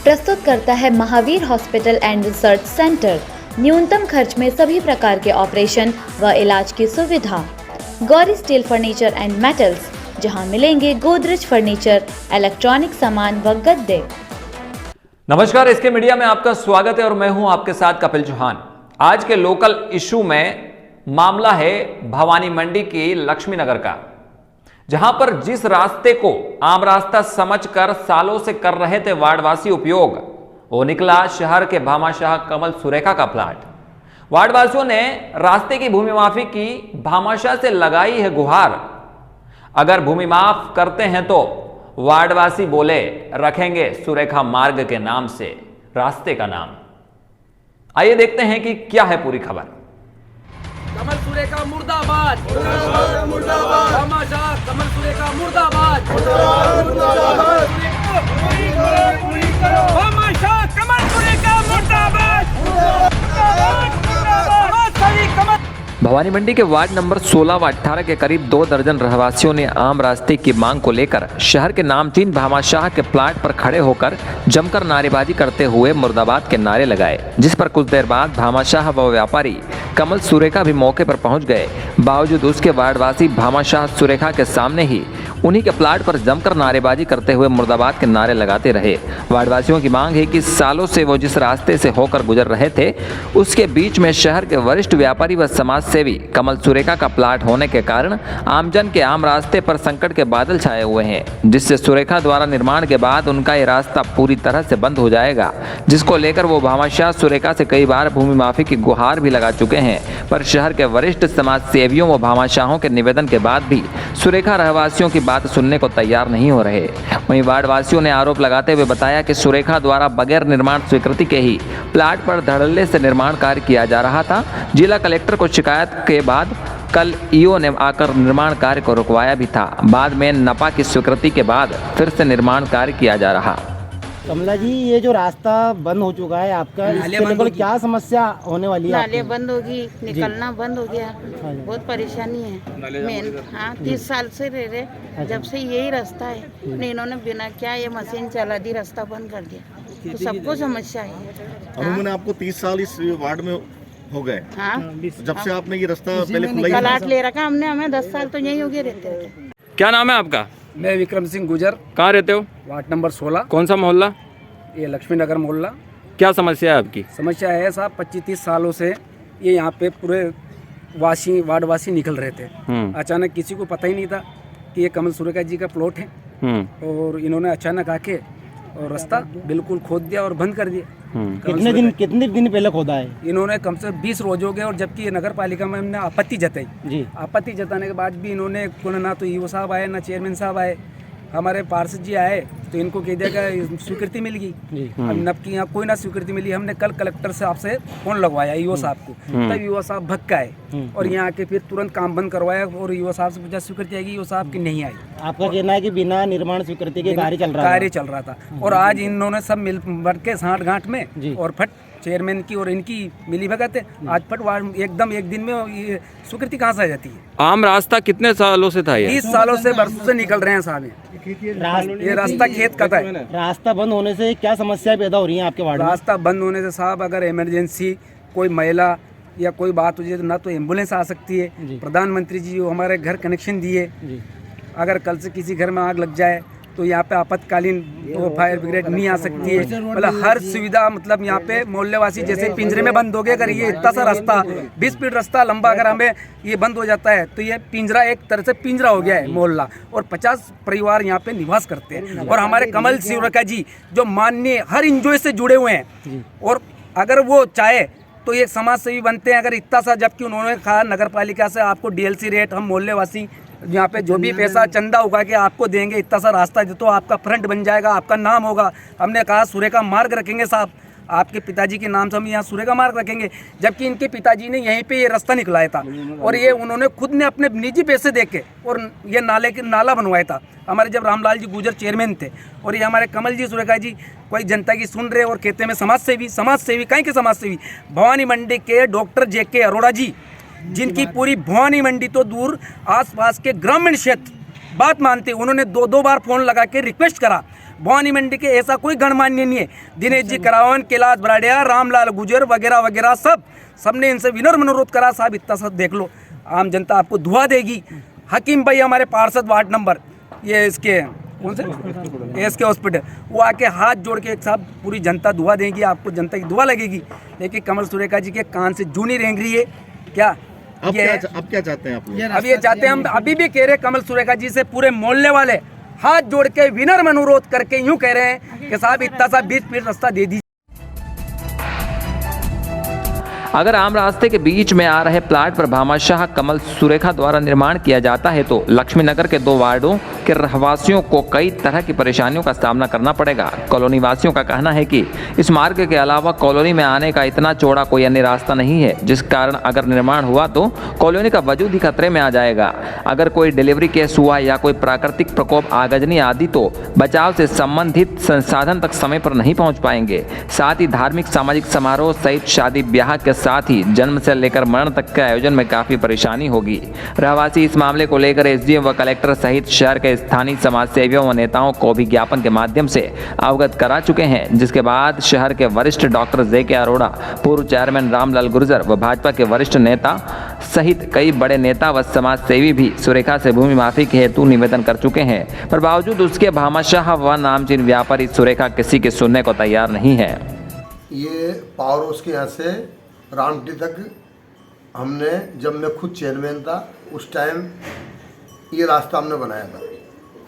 प्रस्तुत करता है Mahavir hospital and research centre. न्यूनतम खर्च में सभी प्रकार के ऑपरेशन व इलाज की सुविधा। Gauri steel furniture and metals, जहां मिलेंगे गोदरेज फर्नीचर, इलेक्ट्रॉनिक सामान व गद्दे। नमस्कार, इसके मीडिया में आपका स्वागत है और मैं हूं आपके साथ कपिल चौहान। आज के लोकल इशू में मामला है भवानी मंडी की लक्ष्मी नगर का, जहां पर जिस रास्ते को आम रास्ता समझकर सालों से कर रहे थे वार्डवासी उपयोग, वो निकला शहर के भामाशाह कमल सुरेखा का प्लाट। वार्डवासियों ने रास्ते की भूमि माफी की भामाशाह से लगाई है गुहार। अगर भूमि माफ करते हैं तो वार्डवासी बोले रखेंगे सुरेखा मार्ग के नाम से रास्ते का नाम। आइए देखते हैं कि क्या है पूरी खबर। कमल सुरेखा मुर्दाबाद, मुर्दाबाद, भामाशाह कमल सुरेखा मुर्दाबाद, मुर्दाबाद, भामाशाह कमल सुरेखा मुर्दाबाद, भवानी मंडी के वार्ड नंबर 16 व 18 के करीब 2 दर्जन रहवासियों ने आम रास्ते की मांग को लेकर शहर के नामचीन भामाशाह के प्लाट पर खड़े होकर जमकर नारेबाजी करते हुए मुर्दाबाद के नारे लगाए, जिस पर कुछ देर बाद भामाशाह व व्यापारी कमल सुरेखा भी मौके पर पहुंच गए। बावजूद उसके वार्डवासी भामाशाह सुरेखा के सामने ही उन्हीं के प्लाट पर जमकर नारेबाजी करते हुए मुर्दाबाद के नारे लगाते रहे। वार्डवासियों की मांग है कि सालों से वो जिस रास्ते से होकर गुजर रहे थे, उसके बीच में शहर के वरिष्ठ व्यापारी व समाज सेवी कमल सुरेखा का प्लाट होने के कारण आमजन के आम रास्ते पर संकट के बादल छाए हुए हैं, जिससे सुरेखा द्वारा निर्माण के बाद उनका ये रास्ता पूरी तरह से बंद हो जाएगा, जिसको लेकर वो भामाशाह सुरेखा से कई बार भूमि माफी की गुहार भी लगा चुके हैं। पर शहर के वरिष्ठ समाज सेवियों व भामाशाहों के निवेदन के बाद भी सुरेखा रहवासियों की बात सुनने को तैयार नहीं हो रहे। वहीं वार्डवासियों ने आरोप लगाते हुए बताया कि सुरेखा द्वारा बगैर निर्माण स्वीकृति के ही प्लाट पर धड़ल्ले से निर्माण कार्य किया जा रहा था। जिला कलेक्टर को शिकायत के बाद कल ईओ ने आकर निर्माण कार्य को रुकवाया भी था। बाद में नपा की स्वीकृति के बाद फिर से निर्माण कार्य किया जा रहा। कमला जी, ये जो रास्ता बंद हो चुका है आपका, इससे लेकर क्या समस्या होने वाली है? नाले बंद होगी, निकलना बंद हो गया, बहुत परेशानी है। मेन 30 साल से रह रहे, जब से यही रास्ता है, इन्होंने बिना क्या ये मशीन चला दी, रास्ता बंद कर दिया, तो सबको समस्या है। अमूमन आपको 30 साल इस वार्ड में हो गए। हाँ, जब से आपने ये रास्ता पहले खुला प्लाट ले रखा हमने, हमें 10 साल तो यही हो गए रहते थे। क्या नाम है आपका? मैं विक्रम सिंह गुजर, कहाँ रहते हो? Ward number 16। कौन सा मोहल्ला? ये लक्ष्मी नगर मोहल्ला। क्या समस्या है आपकी? समस्या है साहब, 25-30 सालों से ये यहाँ पे पूरे वार्डवासी निकल रहे थे। अचानक किसी को पता ही नहीं था कि ये कमल सुरेखा जी का प्लॉट है, और इन्होंने अचानक आके और रास्ता बिल्कुल खोद दिया और बंद कर दिया। कितने दिन पहले खोदा है? इन्होंने कम से 20 रोज हो गए, और जबकि ये नगर पालिका में हमने आपत्ति जताई जी। आपत्ति जताने के बाद भी इन्होंने ना तो ईओ साहब आए, ना चेयरमैन साहब आए, हमारे पार्षद जी आए तो इनको कह दिया कि स्वीकृति मिल गई। अब नब की यहाँ कोई ना स्वीकृति मिली। हमने कल कलेक्टर साहब से फोन लगवाया ईओ साहब को, तब ईओ साहब भग के आए और यहाँ आके फिर तुरंत काम बंद करवाया, और ईओ साहब से पूछा स्वीकृति आएगी, ईओ साहब की नहीं आई। आपका कहना है कि बिना निर्माण स्वीकृति के कार्य चल रहा था, और आज इन्होंने सब मिल बढ़ के साठ गांठ में और फट चेयरमैन की और इनकी मिली भगत है, आज फट वार्ड एकदम एक दिन में ये स्वीकृति कहाँ से आ जाती है? आम रास्ता कितने सालों से था? 30 सालों से बरसों से निकल रहे हैं साहब। ये रास्ता खेत का था। रास्ता बंद होने से क्या समस्या पैदा हो रही है आपके वार्ड में? रास्ता बंद होने से साहब, अगर इमरजेंसी कोई महिला या कोई बात हो जाए तो ना तो एम्बुलेंस आ सकती है। प्रधानमंत्री जी हमारे घर कनेक्शन दिए, अगर कल से किसी घर में आग लग जाए तो यहाँ पे आपातकालीन तो फायर ब्रिगेड नहीं आ सकती है। मतलब हर सुविधा, मतलब यहाँ पे मोहल्लेवासी जैसे पिंजरे में बंद हो गए। अगर ये इतना सा रास्ता 20 फीट रास्ता लंबा अगर हमें ये बंद हो जाता है तो ये पिंजरा एक तरह से पिंजरा हो गया है मोहल्ला, और 50 परिवार यहाँ पे निवास करते हैं। और हमारे कमल सुरेखा जी जो माननीय हर इंजॉय से जुड़े हुए हैं, और अगर वो चाहे तो ये समाज सेवी बनते हैं। अगर इतना सा, जबकि उन्होंने कहा नगर पालिका से आपको डीएलसी रेट, हम मोहल्लेवासी यहाँ पे जो भी पैसा चंदा उगा के आपको देंगे, इतना सा रास्ता दे तो आपका फ्रंट बन जाएगा, आपका नाम होगा। हमने कहा सुरेखा मार्ग रखेंगे साहब, आपके पिताजी के नाम से हम यहाँ सुरेखा मार्ग रखेंगे, जबकि इनके पिताजी ने यहीं पे ये रास्ता निकलाया था, और ये उन्होंने खुद ने अपने निजी पैसे दे के और ये नाला बनवाया था। हमारे जब रामलाल जी गुजर चेयरमैन थे, और ये हमारे कमल जी सुरेखा जी कोई जनता की सुन रहे और कहते हैं समाज सेवी कहीं के समाज सेवी, भवानी मंडी के डॉक्टर JK अरोड़ा जी, जिनकी पूरी भवानी मंडी तो दूर आसपास के ग्रामीण क्षेत्र बात मानते, उन्होंने दो बार फोन लगा के रिक्वेस्ट करा भवानी मंडी के ऐसा कोई गणमान्य नहीं है। दिनेश जी करावन, कैलाश बराड़िया, रामलाल गुजर वगैरह वगैरह सबने इनसे विनम्र अनुरोध करा, साहब इतना सब देख लो, आम जनता आपको दुआ देगी। हकीम भाई हमारे पार्षद वार्ड नंबर ये इसके कौन से एसके हॉस्पिटल, वो आके हाथ जोड़ के साहब पूरी जनता दुआ देगी, आपको जनता की दुआ लगेगी। लेकिन कमल सुरेखा जी के कान से जू नहीं रेंग रही है क्या? अब क्या चाहते हैं आप लोग? अब ये चाहते हैं, हम अभी भी कह रहे हैं कमल सुरेखा जी से, पूरे मोहल्ले वाले हाथ जोड़ के विनम्र अनुरोध करके यूं कह रहे हैं कि साहब इतना सा 20 फीट रास्ता दे दीजिए। अगर आम रास्ते के बीच में आ रहे प्लाट पर भामाशाह कमल सुरेखा द्वारा निर्माण किया जाता है तो लक्ष्मी नगर के 2 वार्डों के रहवासियों को कई तरह की परेशानियों का सामना करना पड़ेगा। कॉलोनी वासियों का कहना है कि इस मार्ग के अलावा कॉलोनी में आने का इतना चौड़ा कोई अन्य रास्ता नहीं है, जिस कारण अगर निर्माण हुआ तो कॉलोनी का वजूद ही खतरे में आ जाएगा। अगर कोई डिलीवरी केस हुआ या कोई प्राकृतिक प्रकोप, आगजनी आदि तो बचाव से संबंधित संसाधन तक समय पर नहीं पहुँच पाएंगे। साथ ही धार्मिक सामाजिक समारोह सहित शादी ब्याह के साथ ही जन्म से लेकर मरण तक के आयोजन में काफी परेशानी होगी। रहवासी इस मामले को लेकर एसडीएम व कलेक्टर सहित शहर के स्थानीय समाज सेवियों व नेताओं को भी ज्ञापन के माध्यम से अवगत करा चुके हैं, जिसके बाद शहर के वरिष्ठ डॉक्टर जेके अरोड़ा, पूर्व चेयरमैन रामलाल गुर्जर व भाजपा के वरिष्ठ नेता सहित कई बड़े नेता व समाज सेवी भी सुरेखा से भूमि माफी के हेतु निवेदन कर चुके हैं। पर बावजूद उसके भामाशाह व नामचीन व्यापारी सुरेखा किसी के सुनने को तैयार नहीं है। ये पावर हाउस के यहाँ से रामटी तक हमने, जब मैं खुद चेयरमैन था उस टाइम ये रास्ता हमने बनाया था।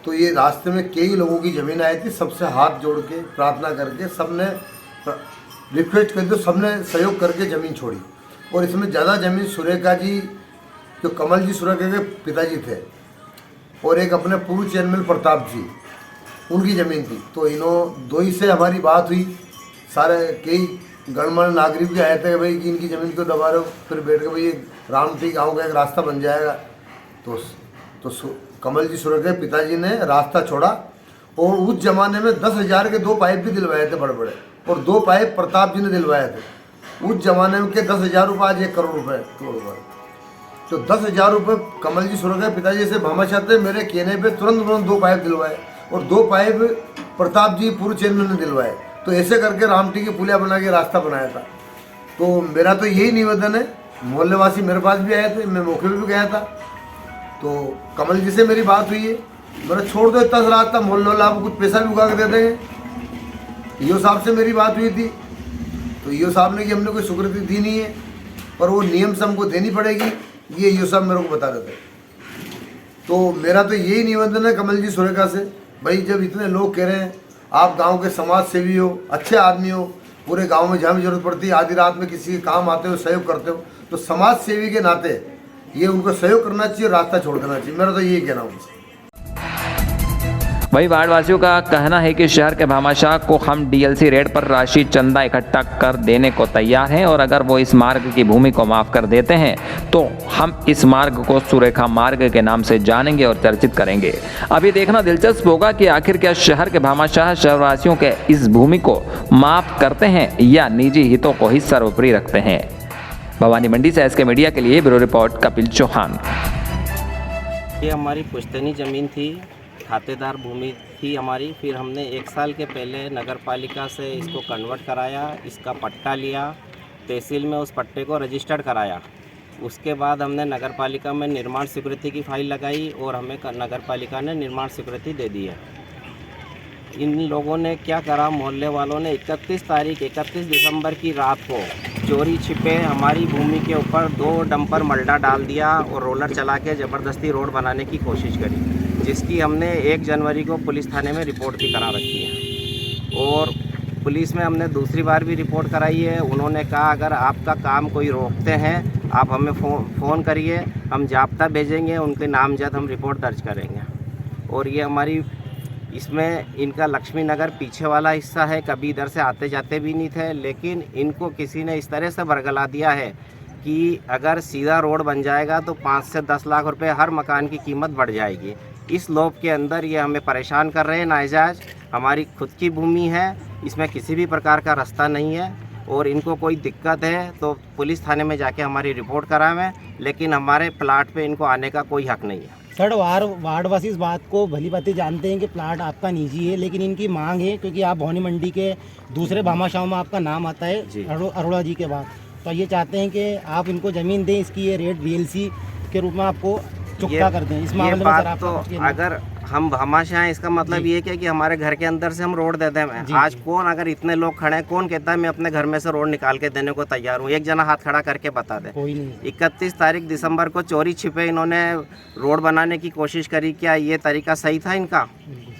तो ये रास्ते में कई लोगों की ज़मीन आई थी, सबसे हाथ जोड़ के प्रार्थना करके सबने रिक्वेस्ट कर दी, सबने सहयोग करके ज़मीन छोड़ी। और इसमें ज़्यादा ज़मीन सुरेखा जी, जो कमल जी सुरेखा के पिताजी थे, और एक अपने पूर्व चेयरमैन प्रताप जी, उनकी ज़मीन थी। तो इन्हों दो ही से हमारी बात हुई, सारे कई गणमान्य नागरिक भी आए थे भाई कि इनकी ज़मीन को दबा रहे हो, फिर बैठ के भाई रामटी गाँव का एक रास्ता बन जाएगा। तो कमल जी सुरेखा के पिताजी ने रास्ता छोड़ा, और उस जमाने में 10,000 के 2 पाइप भी दिलवाए थे बड़े बड़े, और 2 पाइप प्रताप जी ने दिलवाए थे। उस जमाने में के 10,000 रुपये आज 1 करोड़ रुपये तो 10,000 रुपये कमल जी सुरेखा के पिताजी से भामाशाह थे, मेरे कहने पे तुरंत 2 पाइप दिलवाए, और 2 पाइप प्रताप जी पूर्व चेयरमैन ने दिलवाए। तो ऐसे करके रामटी की पुलिया बना के रास्ता बनाया था। तो मेरा तो यही निवेदन है, मोहल्लेवासी मेरे पास भी आए थे, मैं मौके पे भी गया था। तो कमल जी से मेरी बात हुई है, मेरा छोड़ दो इतना सा रास्ता, मोहल्ले वाला आपको कुछ पैसा भी उगा के दे देंगे। ईओ साहब से मेरी बात हुई थी, तो ईओ साहब ने कि हमने कोई स्वीकृति दी नहीं है, पर वो नियम से हमको देनी पड़ेगी, ये ईओ साहब मेरे को बता रहे थे। तो मेरा तो यही निवेदन है कमल जी सुरेखा से, भाई जब इतने लोग कह रहे हैं, आप गांव के समाज सेवी हो, अच्छे आदमी हो, पूरे गांव में जहाँ भी जरूरत पड़ती है आधी रात में किसी के काम आते हो, सहयोग करते हो, तो समाज सेवी के नाते ये उनको सहयोग करना चाहिए, रास्ता छोड़ देना चाहिए। मेरा तो यही कहना है। वही वार्ड वासियों का कहना है कि शहर के भामाशाह को हम डीएलसी रेट पर राशि चंदा इकट्ठा कर देने को तैयार हैं, और अगर वो इस मार्ग की भूमि को माफ कर देते हैं तो हम इस मार्ग को सुरेखा मार्ग के नाम से जानेंगे और चर्चित करेंगे। अभी देखना दिलचस्प होगा कि आखिर क्या शहर के भामाशाह शहरवासियों के इस भूमि को माफ करते हैं या निजी हितों को ही सर्वोपरि रखते हैं। भवानी मंडी से एसके मीडिया के लिए ब्यूरो रिपोर्ट कपिल चौहान। ये हमारी पुश्तैनी ज़मीन थी, खातेदार भूमि थी हमारी। फिर हमने 1 साल के पहले नगर पालिका से इसको कन्वर्ट कराया, इसका पट्टा लिया, तहसील में उस पट्टे को रजिस्टर्ड कराया। उसके बाद हमने नगर पालिका में निर्माण स्वीकृति की फाइल लगाई और हमें नगर पालिका ने निर्माण स्वीकृति दे दी है। इन लोगों ने क्या करा, मोहल्ले वालों ने 31 दिसंबर की रात को चोरी छिपे हमारी भूमि के ऊपर 2 डंपर मलडा डाल दिया और रोलर चला के ज़बरदस्ती रोड बनाने की कोशिश करी, जिसकी हमने 1 जनवरी को पुलिस थाने में रिपोर्ट भी करा रखी है। और पुलिस में हमने दूसरी बार भी रिपोर्ट कराई है। उन्होंने कहा अगर आपका काम कोई रोकते हैं आप हमें फ़ोन करिए, हम जाब्ता भेजेंगे, उनके नामजद हम रिपोर्ट दर्ज करेंगे। और ये हमारी इसमें इनका लक्ष्मी नगर पीछे वाला हिस्सा है, कभी इधर से आते जाते भी नहीं थे, लेकिन इनको किसी ने इस तरह से बरगला दिया है कि अगर सीधा रोड बन जाएगा तो 5 से 10 लाख रुपए हर मकान की कीमत बढ़ जाएगी। इस लोभ के अंदर ये हमें परेशान कर रहे हैं नाजायज़। हमारी खुद की भूमि है, इसमें किसी भी प्रकार का रास्ता नहीं है, और इनको कोई दिक्कत है तो पुलिस थाने में जाके हमारी रिपोर्ट करावें, लेकिन हमारे प्लाट पे इनको आने का कोई हक नहीं है। सर वार्डवासी इस बात को भली भांति जानते हैं कि प्लाट आपका निजी है, लेकिन इनकी मांग है क्योंकि आप भवानी मंडी के दूसरे भामाशाहों में आपका नाम आता है अरोड़ा जी के बाद, तो ये चाहते हैं कि आप इनको ज़मीन दें, इसकी ये रेट VLC के रूप में आपको चुकता कर दें। इस ये मामले में बात सर आप तो अगर हम भामाशाह हैं, इसका मतलब ये क्या कि हमारे घर के अंदर से हम रोड देते हैं। आज कौन, अगर इतने लोग खड़े हैं, कौन कहता है मैं अपने घर में से रोड निकाल के देने को तैयार हूँ? एक जना हाथ खड़ा करके बता दे। कोई नहीं। 31 तारीख दिसंबर को चोरी छिपे इन्होंने रोड बनाने की कोशिश करी। क्या ये तरीका सही था इनका?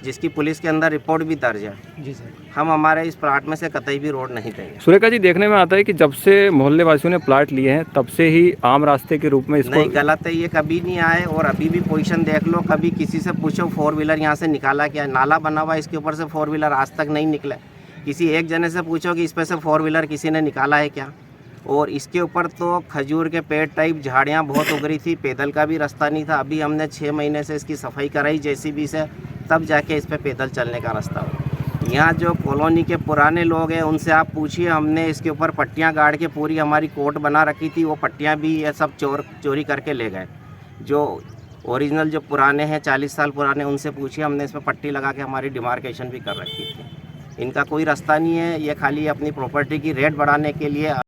जिसकी पुलिस के अंदर रिपोर्ट भी दर्ज है। जी सर। हम हमारे इस प्लाट में से कतई भी रोड नहीं देंगे। सुरेखा जी, देखने में आता है कि जब से मोहल्ले वासियों ने प्लाट लिए हैं तब से ही आम रास्ते के रूप में इसको नहीं, गलत है, ये कभी नहीं आए। और अभी भी पोजीशन देख लो, कभी किसी से पूछो 4 व्हीलर यहाँ से निकाला क्या? नाला बना हुआ, इसके ऊपर से 4 व्हीलर आज तक नहीं निकले। किसी एक जने से पूछो कि इस पे से 4 व्हीलर किसी ने निकाला है क्या? और इसके ऊपर तो खजूर के पेड़ टाइप झाड़ियाँ बहुत उगरी थी, पैदल का भी रास्ता नहीं था। अभी हमने 6 महीने से इसकी सफाई कराई JCB से, तब जाके इस पे पैदल चलने का रास्ता हो। यहाँ जो कॉलोनी के पुराने लोग हैं उनसे आप पूछिए, हमने इसके ऊपर पट्टियाँ गाड़ के पूरी हमारी कोर्ट बना रखी थी, वो पट्टियाँ भी ये सब चोरी करके ले गए। जो ओरिजिनल जो पुराने हैं 40 साल पुराने, उनसे पूछिए, हमने इसमें पट्टी लगा के हमारी डिमार्केशन भी कर रखी थी। इनका कोई रास्ता नहीं है, ये खाली अपनी प्रॉपर्टी की रेट बढ़ाने के लिए